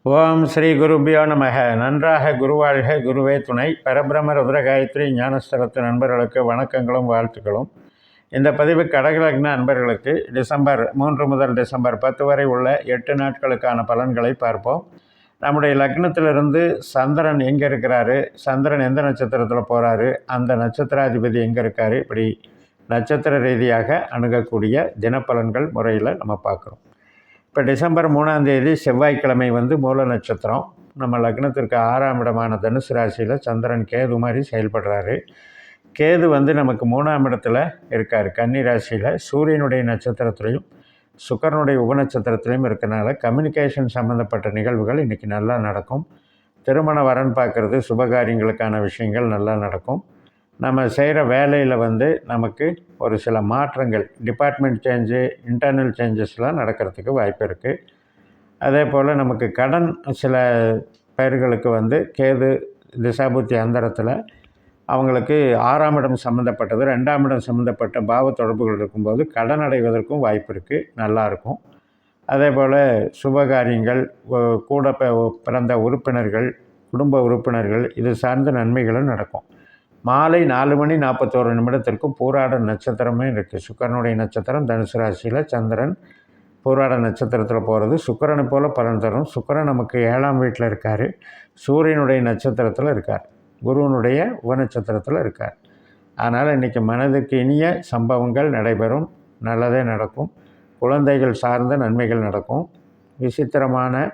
ஓம் ஸ்ரீ குருபியோ நமக. நன்றாக குருவாழ்க, குருவே துணை. பரபிரம ருத்ரகாயத்ரி ஞானஸ்தலத்து நண்பர்களுக்கு வணக்கங்களும் வாழ்த்துக்களும். இந்த பதிவு கடகலக்ன நண்பர்களுக்கு டிசம்பர் 3 முதல் டிசம்பர் 10 வரை உள்ள 8 நாட்களுக்கான பலன்களை பார்ப்போம். நம்முடைய லக்னத்திலிருந்து சந்திரன் எங்கே இருக்கிறாரு, சந்திரன் எந்த நட்சத்திரத்தில் போகிறாரு, அந்த நட்சத்திராதிபதி எங்கே இருக்கார், இப்படி நட்சத்திர ரீதியாக அணுகக்கூடிய தினப்பலன்கள் முறையில் நம்ம பார்க்குறோம். இப்போ டிசம்பர் 3ஆம் தேதி செவ்வாய்க்கிழமை மூல நட்சத்திரம். நம்ம லக்னத்திற்கு 6ஆம் இடமான தனுசு ராசியில் சந்திரன் கேது மாதிரி செயல்படுறாரு. கேது நமக்கு 3ஆம் இடத்துல இருக்கார், கன்னி ராசியில். சூரியனுடைய நட்சத்திரத்துலேயும் சுக்கிரனுடைய உபநட்சத்திரத்துலேயும் இருக்கிறனால கம்யூனிகேஷன் சம்மந்தப்பட்ட நிகழ்வுகள் இன்றைக்கி நல்லா நடக்கும். திருமண வரன் பார்க்குறது, சுபகாரியங்களுக்கான விஷயங்கள் நல்லா நடக்கும். நம்ம செய்கிற வேலையில் நமக்கு ஒரு சில மாற்றங்கள், டிபார்ட்மெண்ட் சேஞ்சு, இன்டர்னல் சேஞ்சஸ்லாம் நடக்கிறதுக்கு வாய்ப்பு இருக்குது. அதே போல் நமக்கு கடன், சில பேர்களுக்கு கேது திசாபுத்தி அந்தரத்தில் அவங்களுக்கு 6ஆம் இடம் சம்மந்தப்பட்டது, 2ஆம் இடம் சம்மந்தப்பட்ட பாவ தொடர்புகள் இருக்கும்போது கடன் அடைவதற்கும் வாய்ப்பு இருக்குது, நல்லாயிருக்கும். அதே போல் சுபகாரியங்கள், கூட பிறந்த உறுப்பினர்கள், குடும்ப உறுப்பினர்கள், இது சார்ந்த நன்மைகளும் நடக்கும். மாலை 4:41 பூராட நட்சத்திரமே இருக்குது. சுக்கிரனுடைய நட்சத்திரம் தனுசு ராசியில், சந்திரன் பூராட நட்சத்திரத்தில் போகிறது சுக்கிரனை போல் பலன் தரும். சுக்கிரன் நமக்கு 7ஆம் வீட்டில் இருக்கார், சூரியனுடைய நட்சத்திரத்தில் இருக்கார், குருவனுடைய உபநட்சத்திரத்தில் இருக்கார். அதனால் இன்றைக்கி மனதுக்கு இனிய சம்பவங்கள் நடைபெறும், நல்லதே நடக்கும். குழந்தைகள் சார்ந்த நன்மைகள் நடக்கும். விசித்திரமான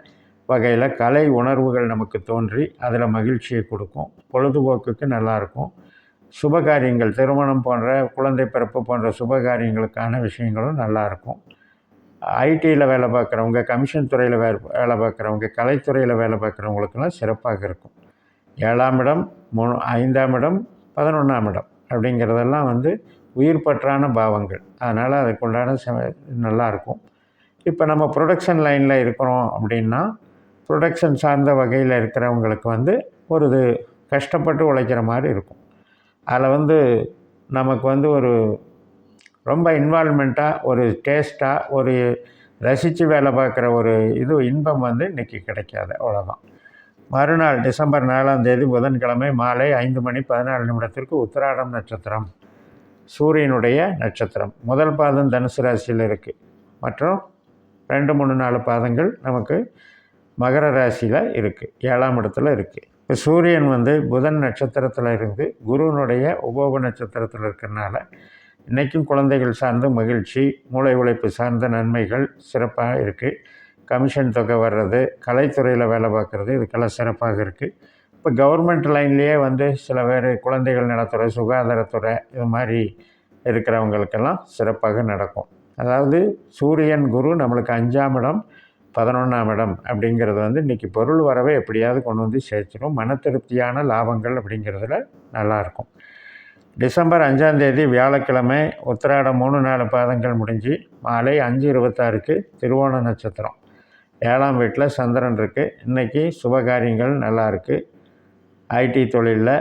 வகையில் கலை உணர்வுகள் நமக்கு தோன்றி அதில் மகிழ்ச்சியை கொடுக்கும். பொழுதுபோக்குக்கு நல்லாயிருக்கும். சுபகாரியங்கள், திருமணம் போன்ற, குழந்தை பிறப்பு போன்ற சுபகாரியங்களுக்கான விஷயங்களும் நல்லாயிருக்கும். ஐடியில் வேலை பார்க்குறவங்க, கமிஷன் துறையில் வேலை பார்க்குறவங்க, கலைத்துறையில் வேலை பார்க்குறவங்களுக்கெல்லாம் சிறப்பாக இருக்கும். 7ஆம் இடம், 5ஆம் இடம், 11ஆம் இடம் அப்படிங்கிறதெல்லாம் உயிர் பற்றான பாவங்கள். அதனால் அதுக்குண்டான நல்லாயிருக்கும். இப்போ நம்ம ப்ரொடக்ஷன் லைனில் இருக்கிறோம் அப்படின்னா, ப்ரொடக்ஷன் சார்ந்த வகையில் இருக்கிறவங்களுக்கு ஒரு இது கஷ்டப்பட்டு உழைக்கிற மாதிரி இருக்கும். அதில் நமக்கு ஒரு ரொம்ப இன்வால்மெண்ட்டாக, ஒரு டேஸ்ட்டாக, ஒரு ரசித்து வேலை பார்க்குற ஒரு இன்பம் இன்றைக்கி கிடைக்காது, அவ்வளோதான். மறுநாள் டிசம்பர் 4ஆம் தேதி புதன்கிழமை மாலை 5:14 உத்திராடம் நட்சத்திரம், சூரியனுடைய நட்சத்திரம். முதல் பாதம் தனுசு ராசியில் இருக்குது, மற்றும் 2, 3, 4 பாதங்கள் நமக்கு மகர ராசியில் இருக்குது, 7ஆம் இடத்துல இருக்குது. இப்போ சூரியன் புதன் நட்சத்திரத்தில் இருந்து குருவனுடைய உபோக நட்சத்திரத்தில் இருக்கிறனால இன்றைக்கும் குழந்தைகள் சார்ந்த மகிழ்ச்சி, மூளை உழைப்பு சார்ந்த நன்மைகள் சிறப்பாக இருக்குது. கமிஷன் தொகை வர்றது, கலைத்துறையில் வேலை பார்க்குறது, இதுக்கெல்லாம் சிறப்பாக இருக்குது. இப்போ கவர்மெண்ட் லைன்லேயே சில பேர் குழந்தைகள் நலத்துறை, சுகாதாரத்துறை, இது மாதிரி இருக்கிறவங்களுக்கெல்லாம் சிறப்பாக நடக்கும். அதாவது சூரியன் குரு நம்மளுக்கு 5ஆம் இடம், 11ஆம் இடம் அப்படிங்கிறது இன்றைக்கி பொருள் வரவே எப்படியாவது கொண்டு சேர்த்துடும். மன திருப்தியான லாபங்கள் அப்படிங்கிறதுல நல்லாயிருக்கும். டிசம்பர் 5ஆம் தேதி வியாழக்கிழமை உத்திராடம் 3, 4 பாதங்கள் முடிஞ்சு மாலை 5:26 திருவோண நட்சத்திரம், 7ஆம் வீட்டில் சந்திரன் இருக்குது. இன்றைக்கி சுபகாரியங்கள் நல்லாயிருக்கு. ஐடி தொழிலில்,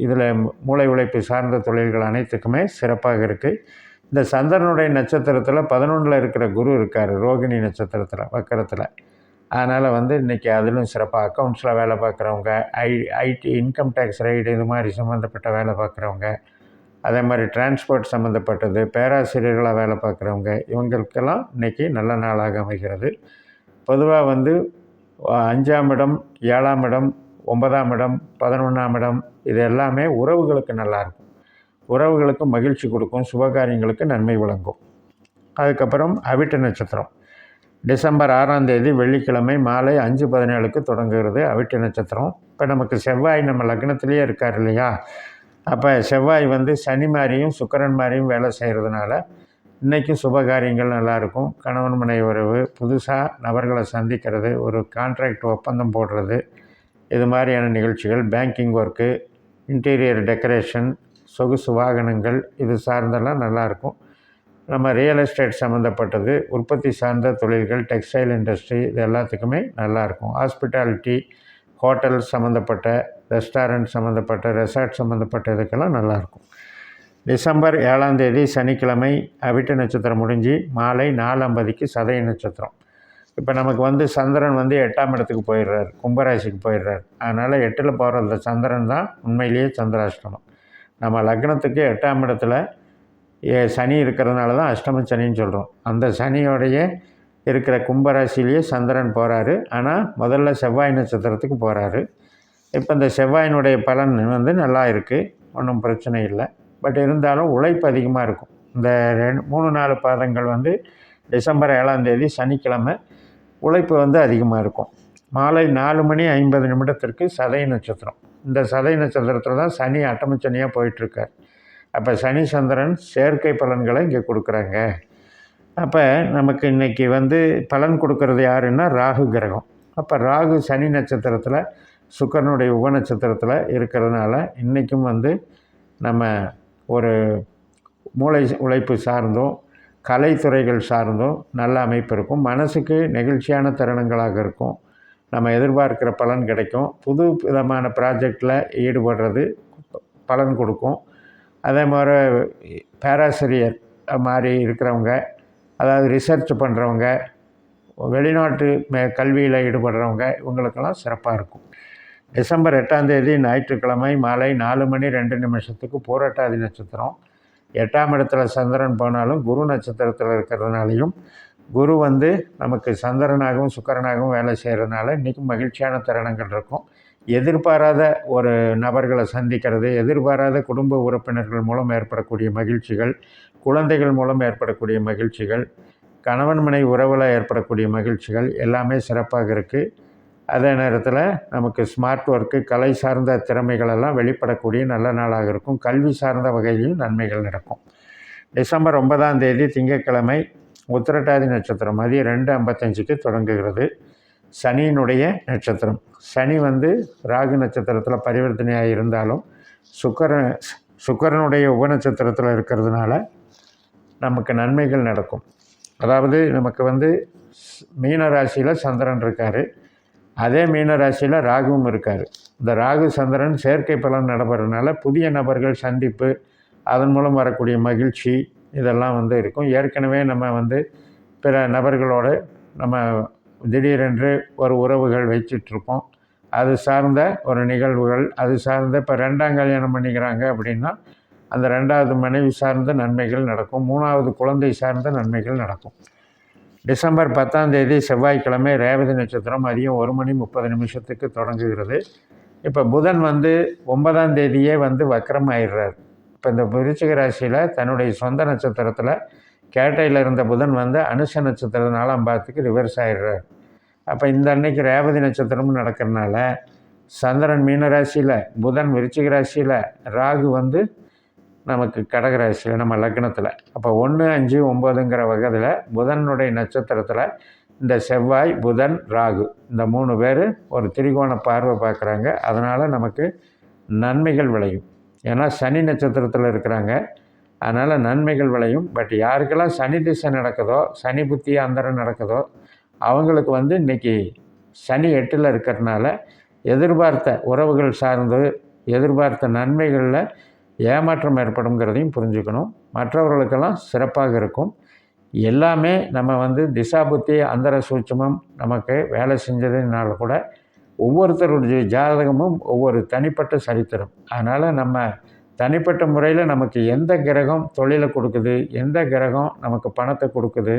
இதில் மூளை உழைப்பு சார்ந்த தொழில்கள் அனைத்துக்குமே சிறப்பாக இருக்குது. இந்த சந்திரனுடைய நட்சத்திரத்தில் 11ல் இருக்கிற குரு இருக்கார், ரோகிணி நட்சத்திரத்தில், வக்கரத்தில். அதனால் இன்றைக்கி அதிலும் சிறப்பாக அக்கௌண்ட்ஸில் வேலை பார்க்குறவங்க, ஐடி, இன்கம் டேக்ஸ் ரைடு, இது மாதிரி சம்மந்தப்பட்ட வேலை பார்க்குறவங்க, அதே மாதிரி டிரான்ஸ்போர்ட் சம்மந்தப்பட்டது, பேராசிரியர்களாக வேலை பார்க்குறவங்க, இவங்களுக்கெல்லாம் இன்றைக்கி நல்ல நாளாக அமைகிறது. பொதுவாக 5ஆம் இடம், 7ஆம் இடம், 9ஆம் இடம், 11ஆம் இடம், இது எல்லாமே உறவுகளுக்கு நல்லாயிருக்கும். உறவுகளுக்கு மகிழ்ச்சி கொடுக்கும், சுபகாரியங்களுக்கு நன்மை வழங்கும். அதுக்கப்புறம் அவிட்ட நட்சத்திரம் டிசம்பர் 6ஆம் தேதி வெள்ளிக்கிழமை மாலை 5:17 தொடங்குகிறது அவிட்ட நட்சத்திரம். இப்போ நமக்கு செவ்வாய் நம்ம லக்னத்திலேயே இருக்கார் இல்லையா, அப்போ செவ்வாய் சனி மாதிரியும் சுக்கிரன் மாதிரியும் வேலை செய்கிறதுனால இன்றைக்கும் சுபகாரியங்கள் நல்லாயிருக்கும். கணவன் மனைவி உறவு, புதுசாக நபர்களை சந்திக்கிறது, ஒரு கான்ட்ராக்ட் ஒப்பந்தம் போடுறது, இது மாதிரியான நிகழ்ச்சிகள், பேங்கிங் ஒர்க்கு, இன்டீரியர் டெக்கரேஷன், சொகுசு வாகனங்கள், இது சார்ந்தெல்லாம் நல்லாயிருக்கும். நம்ம ரியல் எஸ்டேட் சம்மந்தப்பட்டது, உற்பத்தி சார்ந்த தொழில்கள், டெக்ஸ்டைல் இண்டஸ்ட்ரி, இது எல்லாத்துக்குமே நல்லாயிருக்கும். ஹாஸ்பிட்டாலிட்டி, ஹோட்டல் சம்மந்தப்பட்ட, ரெஸ்டாரண்ட் சம்மந்தப்பட்ட, ரெசார்ட் சம்மந்தப்பட்ட இதுக்கெல்லாம் நல்லாயிருக்கும். டிசம்பர் 7ஆம் தேதி சனிக்கிழமை அவிட்ட நட்சத்திரம் முடிஞ்சு மாலை 4:50 சதய நட்சத்திரம். இப்போ நமக்கு வந்து சந்திரன் வந்து 8ஆம் இடத்துக்கு போயிடுறார், கும்பராசிக்கு போயிடுறார். அதனால் 8ல் போகிற அந்த சந்திரன் தான் உண்மையிலேயே சந்திராஷ்டமம். நம்ம லக்னத்துக்கு 8ஆம் இடத்துல சனி இருக்கிறதுனால தான் அஷ்டம சனின்னு சொல்கிறோம். அந்த சனியோடைய இருக்கிற கும்பராசிலேயே சந்திரன் போகிறாரு. ஆனால் முதல்ல செவ்வாய் நட்சத்திரத்துக்கு போகிறாரு. இப்போ இந்த செவ்வாயினுடைய பலன் வந்து நல்லா இருக்குது, ஒன்றும் பிரச்சனை இல்லை. பட் இருந்தாலும் உழைப்பு அதிகமாக இருக்கும். இந்த 3-4 பாதங்கள் வந்து டிசம்பர் 7ஆம் தேதி சனிக்கிழமை உழைப்பு வந்து அதிகமாக இருக்கும். மாலை 4:50 சதய நட்சத்திரம். இந்த சதய நட்சத்திரத்தில் தான் சனி அட்டமச்சனியாக போயிட்டுருக்கார். அப்போ சனி சந்திரன் சேர்க்கை பலன்களை இங்கே கொடுக்குறாங்க. அப்போ நமக்கு இன்றைக்கி வந்து பலன் கொடுக்கறது யாருன்னா ராகு கிரகம். அப்போ ராகு சனி நட்சத்திரத்தில் சுக்கிரனுடைய உப நட்சத்திரத்தில் இருக்கிறதுனால இன்றைக்கும் வந்து நம்ம ஒரு மூளை உழைப்பு சார்ந்தும் கலைத்துறைகள் சார்ந்தும் நல்ல அமைப்பு இருக்கும். மனசுக்கு நெகிழ்ச்சியான தருணங்களாக இருக்கும். நம்ம எதிர்பார்க்கிற பலன் கிடைக்கும். புது விதமான ப்ராஜெக்டில் ஈடுபடுறது பலன் கொடுக்கும். அதே மாதிரி பேராசிரியர் மாதிரி இருக்கிறவங்க, அதாவது ரிசர்ச் பண்ணுறவங்க, வெளிநாட்டு கல்வியில் ஈடுபடுறவங்க, இவங்களுக்கெல்லாம் சிறப்பாக இருக்கும். டிசம்பர் 8ஆம் தேதி ஞாயிற்றுக்கிழமை மாலை 4:02 பூரட்டாதி நட்சத்திரம். 8ஆம் இடத்துல சந்திரன் போனாலும் குரு நட்சத்திரத்தில் இருக்கிறதுனாலையும், குரு வந்து நமக்கு சந்திரனாகவும் சுக்கிரனாகவும் வேலை செய்கிறதுனால இன்றைக்கும் மகிழ்ச்சியான தருணங்கள் இருக்கும். எதிர்பாராத ஒரு நபர்களை சந்திக்கிறது, எதிர்பாராத குடும்ப உறுப்பினர்கள் மூலம் ஏற்படக்கூடிய மகிழ்ச்சிகள், குழந்தைகள் மூலம் ஏற்படக்கூடிய மகிழ்ச்சிகள், கணவன் மனைவி உறவில் ஏற்படக்கூடிய மகிழ்ச்சிகள் எல்லாமே சிறப்பாக இருக்குது. அதே நேரத்தில் நமக்கு ஸ்மார்ட் ஒர்க்கு, கலை சார்ந்த திறமைகளெல்லாம் வெளிப்படக்கூடிய நல்ல நாளாக இருக்கும். கல்வி சார்ந்த வகையிலும் நன்மைகள் நடக்கும். டிசம்பர் 9ஆம் தேதி திங்கட்கிழமை உத்திரட்டாதி நட்சத்திரம் மதியம் 2:55 தொடங்குகிறது. சனியினுடைய நட்சத்திரம். சனி வந்து ராகு நட்சத்திரத்தில் பரிவர்த்தனையாக இருந்தாலும் சுக்கிரனுடைய உப நட்சத்திரத்தில் இருக்கிறதுனால நமக்கு நன்மைகள் நடக்கும். அதாவது நமக்கு வந்து மீன ராசியில் சந்திரன் இருக்கார், அதே மீன ராசியில் ராகுவும் இருக்கார். இந்த ராகு சந்திரன் சேர்க்கை பலன் நடைபெறதுனால புதிய நபர்கள் சந்திப்பு, அதன் மூலம் வரக்கூடிய மகிழ்ச்சி இதெல்லாம் வந்து இருக்கும். ஏற்கனவே நம்ம வந்து பிற நபர்களோடு நம்ம திடீரென்று ஒரு உறவுகள் வச்சிட்ருப்போம். அது சார்ந்த ஒரு நிகழ்வுகள், அது சார்ந்த இப்போ 2ஆம் கல்யாணம் பண்ணிக்கிறாங்க அப்படின்னா அந்த 2வது மனைவி சார்ந்த நன்மைகள் நடக்கும். 3வது குழந்தை சார்ந்த நன்மைகள் நடக்கும். டிசம்பர் 10ஆம் தேதி செவ்வாய்க்கிழமை ரேவதி நட்சத்திரம் மதியம் 1:30 தொடங்குகிறது. இப்போ புதன் வந்து 9ஆம் தேதியே வந்து வக்ரம் ஆயிடுறார். இப்போ இந்த விருச்சிக ராசியில் தன்னுடைய சொந்த நட்சத்திரத்தில் கேட்டையில் இருந்த புதன் வந்து அனுஷ நட்சத்திரம் 4ஆம் பாதத்துக்கு ரிவர்ஸ் ஆயிடுறார். அப்போ இந்த அன்னைக்கு ரேவதி நட்சத்திரமும் நடக்கிறதுனால சந்திரன் மீன ராசியில், புதன் விருச்சிக ராசியில், ராகு வந்து நமக்கு கடகராசியில் நம்ம லக்னத்தில். அப்போ 1, 5, 9ங்கிற வகையில் புதனுடைய நட்சத்திரத்தில் இந்த செவ்வாய், புதன், ராகு இந்த 3 பேர் ஒரு திரிகோண பார்வை பார்க்குறாங்க. அதனால் நமக்கு நன்மைகள் விளையும். ஏன்னா சனி நட்சத்திரத்தில் இருக்கிறாங்க, அதனால் நன்மைகள் விளையும். பட் யாருக்கெல்லாம் சனி திசை நடக்குதோ, சனி புத்தி அந்தரம் நடக்குதோ அவங்களுக்கு வந்து இன்றைக்கி சனி 8ல் இருக்கிறதுனால எதிர்பார்த்த உறவுகள் சார்ந்து எதிர்பார்த்த நன்மைகளில் ஏமாற்றம் ஏற்படுங்கிறதையும் புரிஞ்சுக்கணும். மற்றவர்களுக்கெல்லாம் சிறப்பாக இருக்கும். எல்லாமே நம்ம வந்து திசா புத்தி அந்தர சூட்சமம் நமக்கு வேலை செஞ்சதுனால கூட ஒவ்வொருத்தருடைய ஜாதகமும் ஒவ்வொரு தனிப்பட்ட சரித்திரம். அதனால் நம்ம தனிப்பட்ட முறையில் நமக்கு எந்த கிரகம் தொழிலை கொடுக்குது, எந்த கிரகம் நமக்கு பணத்தை கொடுக்குது,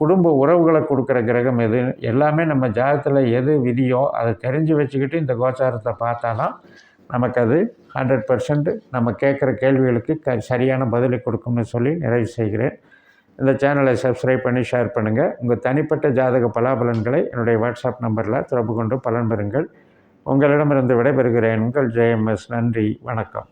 குடும்ப உறவுகளை கொடுக்குற கிரகம் எது, எல்லாமே நம்ம ஜாதகத்தில் எது விதியோ அதை தெரிஞ்சு வச்சுக்கிட்டு இந்த கோச்சாரத்தை பார்த்தா தான் நமக்கு அது 100% நம்ம கேட்குற கேள்விகளுக்கு சரியான பதிலை கொடுக்கும்னு சொல்லி நிறைவு செய்கிறேன். இந்த சேனலை சப்ஸ்கிரைப் பண்ணி ஷேர் பண்ணுங்கள். உங்கள் தனிப்பட்ட ஜாதக பலாபலன்களை என்னுடைய வாட்ஸ்அப் நம்பரில் தொடர்பு கொண்டு பலன் பெறுங்கள். உங்களிடமிருந்து விடைபெறுகிறேன். உங்கள் JMS. நன்றி, வணக்கம்.